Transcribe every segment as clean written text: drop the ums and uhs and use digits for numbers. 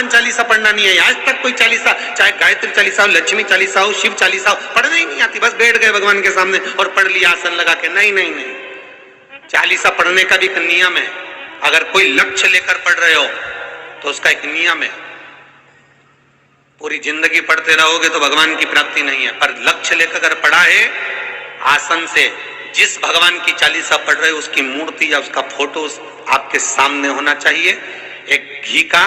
हनुमान चालीसा पढ़ना नहीं है। आज तक कोई चालीसा, चाहे गायत्री चालीसा हो, लक्ष्मी चालीसा हो, शिव चालीसा हो, पढ़ना ही नहीं आती। बस बैठ गए भगवान के सामने और पढ़ लिया आसन लगा के। नहीं नहीं नहीं, चालीसा पढ़ने का भी एक नियम है। अगर कोई लक्ष्य लेकर पढ़ रहे हो तो उसका एक नियम है। पूरी जिंदगी पढ़ते रहोगे तो भगवान की प्राप्ति नहीं है, पर लक्ष्य लेकर अगर पढ़ा है आसन से, जिस भगवान की चालीसा पढ़ रहे हो उसकी मूर्ति या उसका फोटो आपके सामने होना चाहिए। एक घी का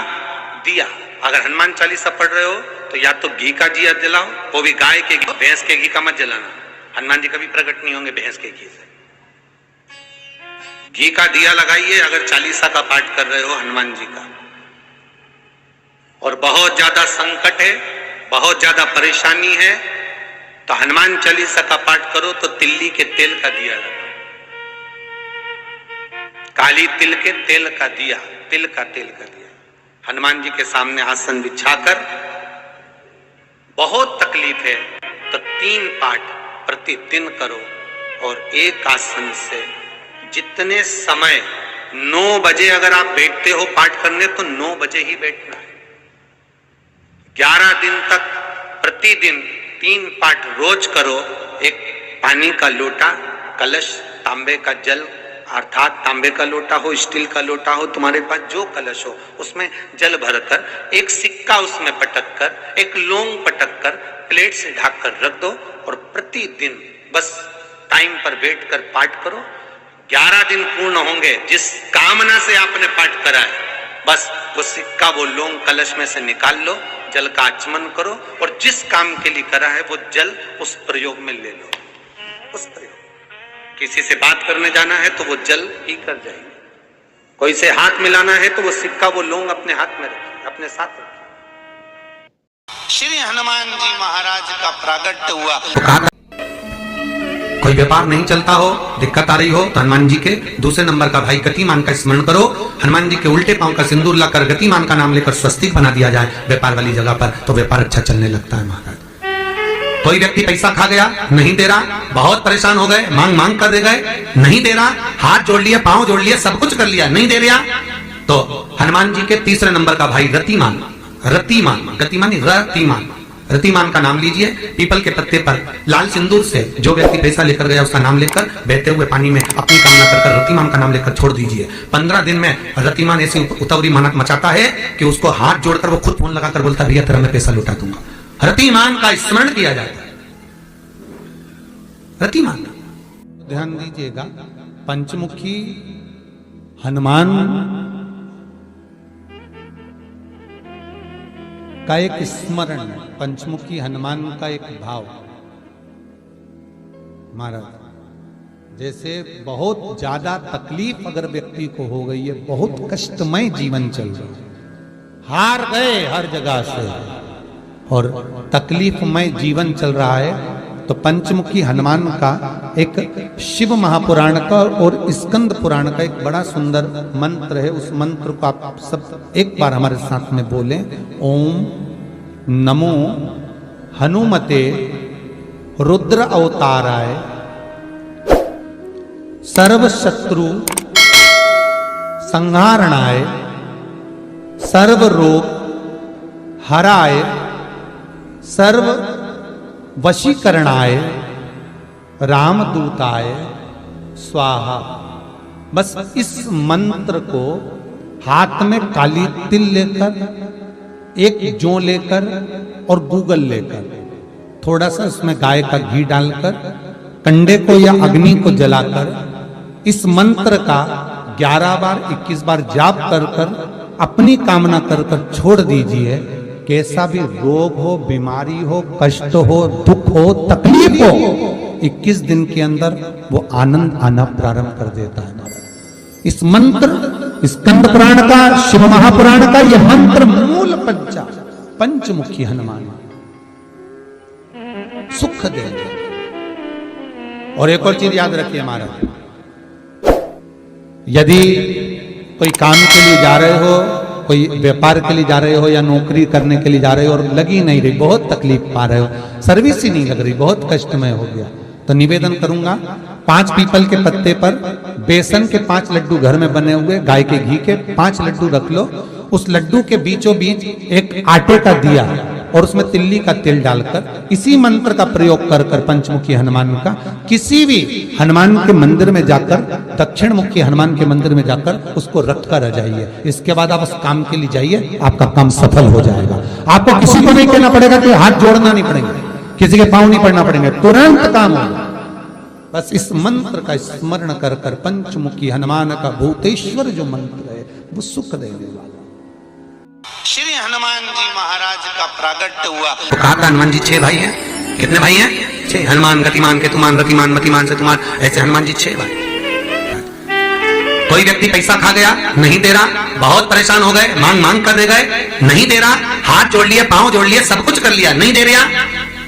दिया, अगर हनुमान चालीसा पढ़ रहे हो तो या तो घी का दिया जलाओ, वो भी गाय के घी, भैंस के घी का मत जलाना। हनुमान जी कभी प्रकट नहीं होंगे भैंस के घी से। घी का दिया लगाइए अगर चालीसा का पाठ कर रहे हो हनुमान जी का। और बहुत ज्यादा संकट है, बहुत ज्यादा परेशानी है तो हनुमान चालीसा का पाठ करो तो तिल्ली के तेल का दिया लगाओ। काली तिल के तेल का दिया, तिल का तेल का दिया हनुमान जी के सामने आसन बिछाकर। बहुत तकलीफ है तो 3 पाठ प्रतिदिन करो। और एक आसन से जितने समय, 9 बजे अगर आप बैठते हो पाठ करने तो 9 बजे ही बैठना है। 11 दिन तक प्रतिदिन 3 पाठ रोज करो। एक पानी का लोटा, कलश, तांबे का जल, अर्थात तांबे का लोटा हो, स्टील का लोटा हो, तुम्हारे पास जो कलश हो उसमें जल भरकर, एक सिक्का उसमें पटक कर, एक लौंग पटक कर प्लेट से ढक कर रख दो और प्रतिदिन बस टाइम पर बैठकर पाठ करो। 11 दिन पूर्ण होंगे, जिस कामना से आपने पाठ करा है बस वो सिक्का, वो लौंग कलश में से निकाल लो, जल का आचमन करो और जिस काम के लिए करा है वो जल उस प्रयोग में ले लो। उस प्रयोग, किसी से बात करने जाना है तो वो जल पी कर जाएंगे, कोई से हाथ मिलाना है तो वो सिक्का, वो लौंग अपने हाथ में रखिए, अपने साथ रखिए। श्री हनुमान जी महाराज का प्रागट्य हुआ। कोई व्यापार नहीं चलता हो, दिक्कत आ रही हो तो हनुमान जी के दूसरे नंबर का भाई गतिमान का स्मरण करो। हनुमान जी के उल्टे पांव का सिंदूर लाकर गतिमान का नाम लेकर स्वस्तिक बना दिया जाए व्यापार वाली जगह पर, तो व्यापार अच्छा चलने लगता है महाराज। कोई व्यक्ति पैसा खा गया, नहीं दे रहा, बहुत परेशान हो गए, मांग मांग कर दे गए, नहीं दे रहा, हाथ जोड़ लिए, पांव जोड़ लिए, सब कुछ कर लिया, नहीं दे रहा, तो हनुमान जी के तीसरे नंबर का भाई रतिमान, रतिमान, गतिमान रतिमान, रतिमान का नाम लीजिए। पीपल के पत्ते पर लाल सिंदूर से जो व्यक्ति पैसा लेकर गया उसका नाम लेकर बहते हुए पानी में अपनी कामना कर रतिमान का नाम लेकर छोड़ दीजिए। 15 दिन में रतिमान ऐसी उतावली मानक मचाता है कि उसको हाथ जोड़कर वो खुद फोन लगाकर बोलता है भैया तेरा मैं पैसा लौटा दूंगा। रतिमान का स्मरण किया जाता है। रतिमान, ध्यान दीजिएगा, पंचमुखी हनुमान का एक स्मरण, पंचमुखी हनुमान का एक भाव। महाराज जैसे बहुत ज्यादा तकलीफ अगर व्यक्ति को हो गई है, बहुत कष्टमय जीवन चल रहा है, हार गए हर जगह से और तकलीफमय जीवन चल रहा है, तो पंचमुखी हनुमान का एक शिव महापुराण का और स्कंद पुराण का एक बड़ा सुंदर मंत्र है। उस मंत्र को आप सब एक बार हमारे साथ में बोलें। ओम नमो हनुमते रुद्र अवताराय सर्व शत्रु संहारणाय सर्व रोग हराय सर्व वशीकरणाय रामदूताय स्वाहा। बस इस मंत्र को हाथ में काली तिल लेकर, एक जौ लेकर और गूगल लेकर, थोड़ा सा उसमें गाय का घी डालकर, कंडे को या अग्नि को जलाकर इस मंत्र का 11 बार 21 बार जाप कर कर अपनी कामना कर कर छोड़ दीजिए। कैसा भी रोग हो, बीमारी हो, कष्ट हो, दुख हो, तकलीफ हो, 21 दिन के अंदर वो आनंद आना प्रारंभ कर देता है। इस मंत्र, स्कंद पुराण का, शिव महापुराण का यह मंत्र मूल पंचमुखी हनुमान सुख देंगे। और एक और चीज याद रखिए महाराज, यदि कोई काम के लिए जा रहे हो, कोई व्यापार के लिए जा रहे हो या नौकरी करने के लिए जा रहे हो और लगी नहीं रही, बहुत तकलीफ पा रहे हो, सर्विस ही नहीं लग रही, बहुत कष्टमय हो गया, तो निवेदन करूंगा 5 पीपल के पत्ते पर बेसन के 5 लड्डू घर में बने हुए, गाय के घी के 5 लड्डू रख लो उस लड्डू के बीचों बीच एक आटे का दिया और उसमें तिल्ली का तेल डालकर इसी मंत्र का प्रयोग कर कर पंचमुखी हनुमान का किसी भी हनुमान के मंदिर में जाकर, दक्षिण मुखी हनुमान के मंदिर में जाकर उसको रख कर आ जाइए। इसके बाद आप उस काम के लिए जाइए, आपका काम सफल हो जाएगा। आपको किसी को नहीं कहना पड़ेगा कि हाथ जोड़ना नहीं पड़ेगा, किसी के पांव नहीं पड़ना पड़ेंगे, तुरंत काम होगा। बस इस मंत्र का स्मरण कर कर पंचमुखी हनुमान का भूतेश्वर जो मंत्र है वो सुख देने वाला। श्री हनुमान जी महाराज का प्रागट्य हुआ। तो कहा था हनुमान जी 6 भाई हैं। कितने भाई हैं? 6। हनुमान, गतिमान, केतुमान, रतिमान, मतिमान, सेतुमान, ऐसे हनुमान जी 6 भाई। कोई व्यक्ति पैसा खा गया, नहीं दे रहा, बहुत परेशान हो गए, मांग मांग कर दे गए, नहीं दे रहा, हाथ जोड़ लिए, पांव जोड़ लिए, सब कुछ कर लिया, नहीं दे रहा,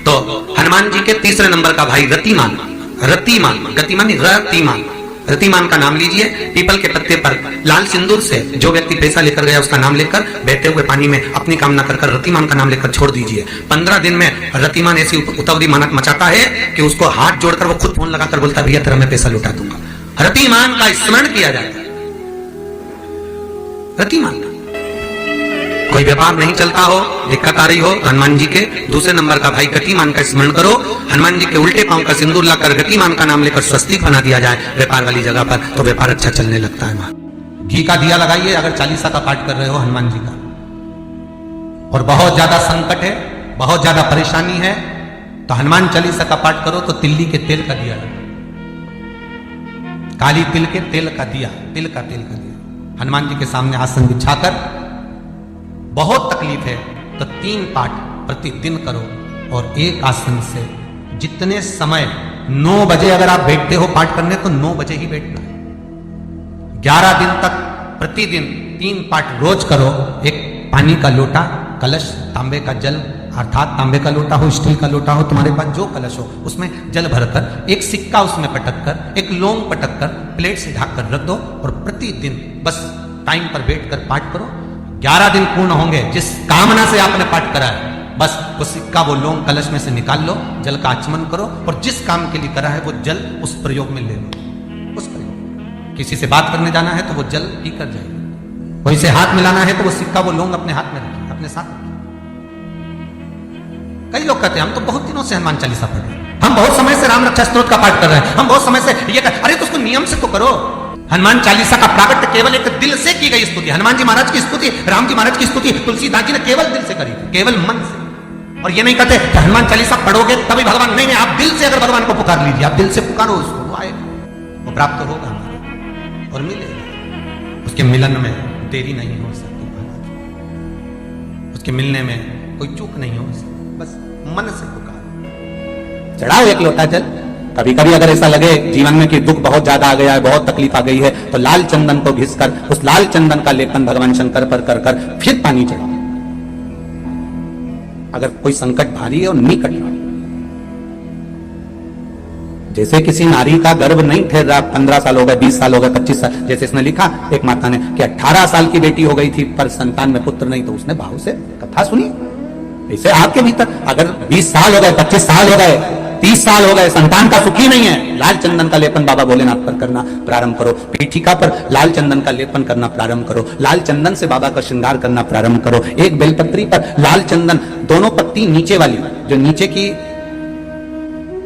तो हनुमान जी के तीसरे नंबर का भाई रतिमान, रतिमान, गतिमान नहीं, रतिमान, रतिमान का नाम लीजिए। पीपल के पत्ते पर लाल सिंदूर से जो व्यक्ति पैसा लेकर गया उसका नाम लेकर बहते हुए पानी में अपनी कामना कर कर रतिमान का नाम लेकर छोड़ दीजिए। 15 दिन में रतिमान ऐसी उतावली मानत मचाता है कि उसको हाथ जोड़कर वो खुद फोन लगाकर बोलता है भैया तेरा मैं पैसा लौटा दूंगा। रतिमान का स्मरण किया जाता है। रतिमान कोई व्यापार नहीं चलता हो, दिक्कत आ रही हो, हनुमान जी के दूसरे नंबर का भाई गतिमान का स्मरण करो। हनुमान जी के उल्टे पांव का सिंदूर लाकर गतिमान का नाम लेकर स्वस्तिक बना दिया जाए व्यापार वाली जगह पर, तो व्यापार अच्छा चलने लगता है। वहां घी का दिया लगाइए अगर 40 का पाठ कर रहे हो हनुमान जी का, और बहुत ज्यादा संकट है, बहुत ज्यादा परेशानी है, तो हनुमान 40 का पाठ करो तो तिल्ली के तेल का दिया लगा, काली तिल के तेल का दिया, तिल का तेल का दिया हनुमान जी के सामने आसन बिछाकर, बहुत तकलीफ है तो 3 पाठ प्रतिदिन करो। और एक आसन से जितने समय 9 बजे अगर आप बैठते हो पाठ करने तो 9 बजे ही बैठना है। 11 दिन तक प्रतिदिन 3 पाठ रोज करो। एक पानी का लोटा, कलश, तांबे का जल, अर्थात तांबे का लोटा हो, स्टील का लोटा हो, तुम्हारे पास जो कलश हो उसमें जल भरकर, एक सिक्का उसमें पटक कर, एक लौंग पटक कर प्लेट से ढक कर रख दो और प्रतिदिन बस टाइम पर बैठकर पाठ करो। 11 दिन पूर्ण होंगे, जिस कामना से आपने पाठ करा है बस वो सिक्का, वो लौंग कलश में से निकाल लो, जल का आचमन करो और जिस काम के लिए करा है वो जल उस प्रयोग में ले लो। उस प्रयोग, किसी से बात करने जाना है तो वो जल पी कर जाइए, कोई से हाथ मिलाना है तो वो सिक्का, वो लौंग अपने हाथ में रखिए, अपने साथ रखिए। कई लोग कहते हैं हम तो बहुत दिनों से हनुमान 40 पढ़ रहे हैं, हम बहुत समय से राम रक्षा स्तोत्र का पाठ कर रहे हैं, हम बहुत समय से ये कर, अरे तो उसको नियम से तो करो। हनुमान 40 का प्रागट्य केवल एक दिल से की गई स्तुति, हनुमान जी महाराज की स्तुति, राम जी महाराज की स्तुति तुलसीदास जी ने केवल दिल से करी, केवल मन से। और ये नहीं कहते कि हनुमान 40 पढ़ोगे तभी भगवान, नहीं, आप दिल से अगर भगवान को पुकार लीजिए, आप दिल से पुकारो उसको, वो आएगा, वो प्राप्त होगा हमारा और मिलेगा। उसके मिलन में देरी नहीं हो सकती महाराज, उसके मिलने में कोई चूक नहीं हो सकती, बस मन से पुकारो। चढ़ाओ एक लोटा जल। कभी कभी अगर ऐसा लगे जीवन में कि दुख बहुत ज्यादा आ गया है, बहुत तकलीफ आ गई है, तो लाल चंदन को घिसकर उस लाल चंदन का लेपन भगवान शंकर पर कर कर फिर पानी चढ़ाओ। अगर कोई संकट भारी है और निकट रहा, जैसे किसी नारी का गर्भ नहीं ठहर रहा, 15 साल हो गए, 20 साल हो गए, 25 साल, जैसे इसने लिखा एक माता ने कि 18 साल की बेटी हो गई थी पर संतान में पुत्र नहीं, तो उसने भाव से कथा सुनी। ऐसे आपके भीतर अगर 20 साल हो गए, 25 साल हो गए, 30 साल हो गए, संतान का सुखी नहीं है, लाल चंदन का लेपन बाबा भोलेनाथ पर करना प्रारंभ करो, पीठिका पर लाल चंदन का लेपन करना प्रारंभ करो, लाल चंदन से बाबा का श्रृंगार करना प्रारंभ करो। एक बेलपत्री पर लाल चंदन, दोनों पत्ती नीचे वाली, जो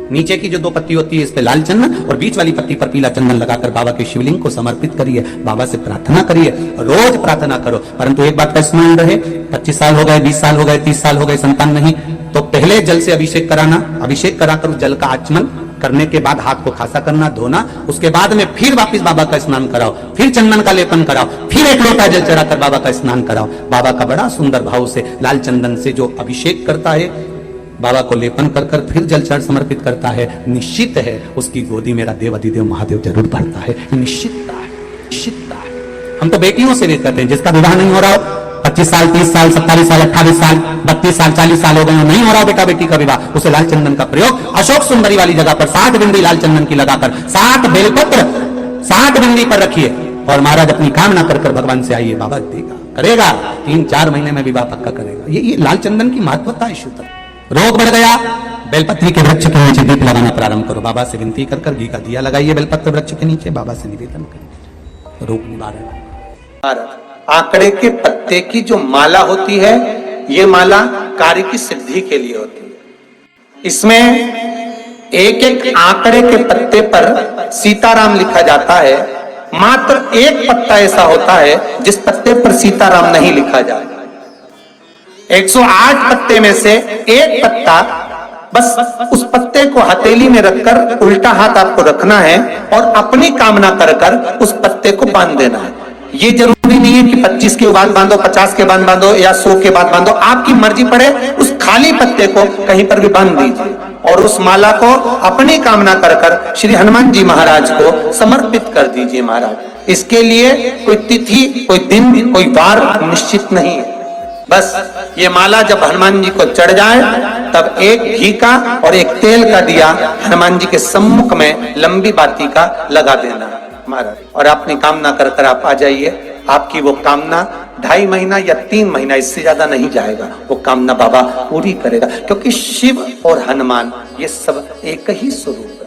नीचे की जो 2 पत्ती होती है इस पे लाल चंदन, और बीच वाली पत्ती पर पीला चंदन लगाकर बाबा के शिवलिंग को समर्पित करिए, बाबा से प्रार्थना करिए, रोज प्रार्थना करो। परंतु एक बात का स्मरण रहे, 25 साल हो गए, 20 साल हो गए, 30 साल हो गए, संतान नहीं, तो पहले जल से अभिषेक कराना, अभिषेक कराकर उस जल का आचमन करने के बाद हाथ को खासा करना, धोना, उसके बाद में फिर वापस बाबा का स्नान कराओ, फिर चंदन का लेपन कराओ, फिर एक लोटा जल चढ़ाकर बाबा का स्नान कराओ। बाबा का बड़ा सुंदर भाव से लाल चंदन से जो अभिषेक करता है, बाबा को लेपन कर कर फिर जल चढ़ समर्पित करता है, निश्चित है उसकी गोदी मेरा देव अधिदेव महादेव जरूर बढ़ता है। निश्चितता है, निश्चितता है। हम तो बेटियों से भी कहते हैं, जिसका विवाह नहीं हो रहा हो, 25 साल, 30 साल, 27 साल, 28 साल, 32 साल, 40 साल हो गए, नहीं हो रहा बेटा बेटी का विवाह, उसे लाल चंदन का प्रयोग अशोक सुंदरी वाली जगह पर 60 बिंदी लाल चंदन की लगाकर 60 बेलपत्र 60 बिंदी पर रखिए और महाराज अपनी कामना कर कर भगवान से आइए, बाबा देगा, करेगा, 3-4 महीने में विवाह पक्का करेगा। ये लाल चंदन की महत्वता है। शुद्ध रोग बढ़ गया, बेलपत्री के वृक्ष के नीचे दीप लगाना प्रारंभ करो, बाबा से विनती कर कर घी का दिया लगाइए बेलपत्र वृक्ष के नीचे, बाबा से निवेदन करिए, रोग निवारण। आंकड़े के पत्ते की जो माला होती है, ये माला कार्य की सिद्धि के लिए होती है। इसमें एक एक आंकड़े के पत्ते पर सीताराम लिखा जाता है। मात्र एक पत्ता ऐसा होता है जिस पत्ते पर सीताराम नहीं लिखा जाता। 108 पत्ते में से एक पत्ता, बस उस पत्ते को हथेली में रखकर उल्टा हाथ आपको रखना है और अपनी कामना कर कर उस पत्ते को बांध देना है। ये जरूरी नहीं है कि 25 के बाद बांधो, 50 के बाद बांधो या 100 के बाद बांधो, आपकी मर्जी पड़े। उस खाली पत्ते को कहीं पर भी बांध दीजिए और उस माला को अपनी कामना कर कर श्री हनुमान जी महाराज को समर्पित कर दीजिए। महाराज, इसके लिए कोई तिथि, कोई दिन, कोई वार निश्चित नहीं है। बस ये माला जब हनुमान जी को चढ़ जाए तब एक घी का और एक तेल का दिया हनुमान जी के सम्मुख में लंबी बाती का लगा देना महाराज, और अपनी कामना कर कर आप आ जाइए। आपकी वो कामना 2.5 महीना या 3 महीना, इससे ज्यादा नहीं जाएगा, वो कामना बाबा पूरी करेगा। क्योंकि शिव और हनुमान ये सब एक ही स्वरूप है।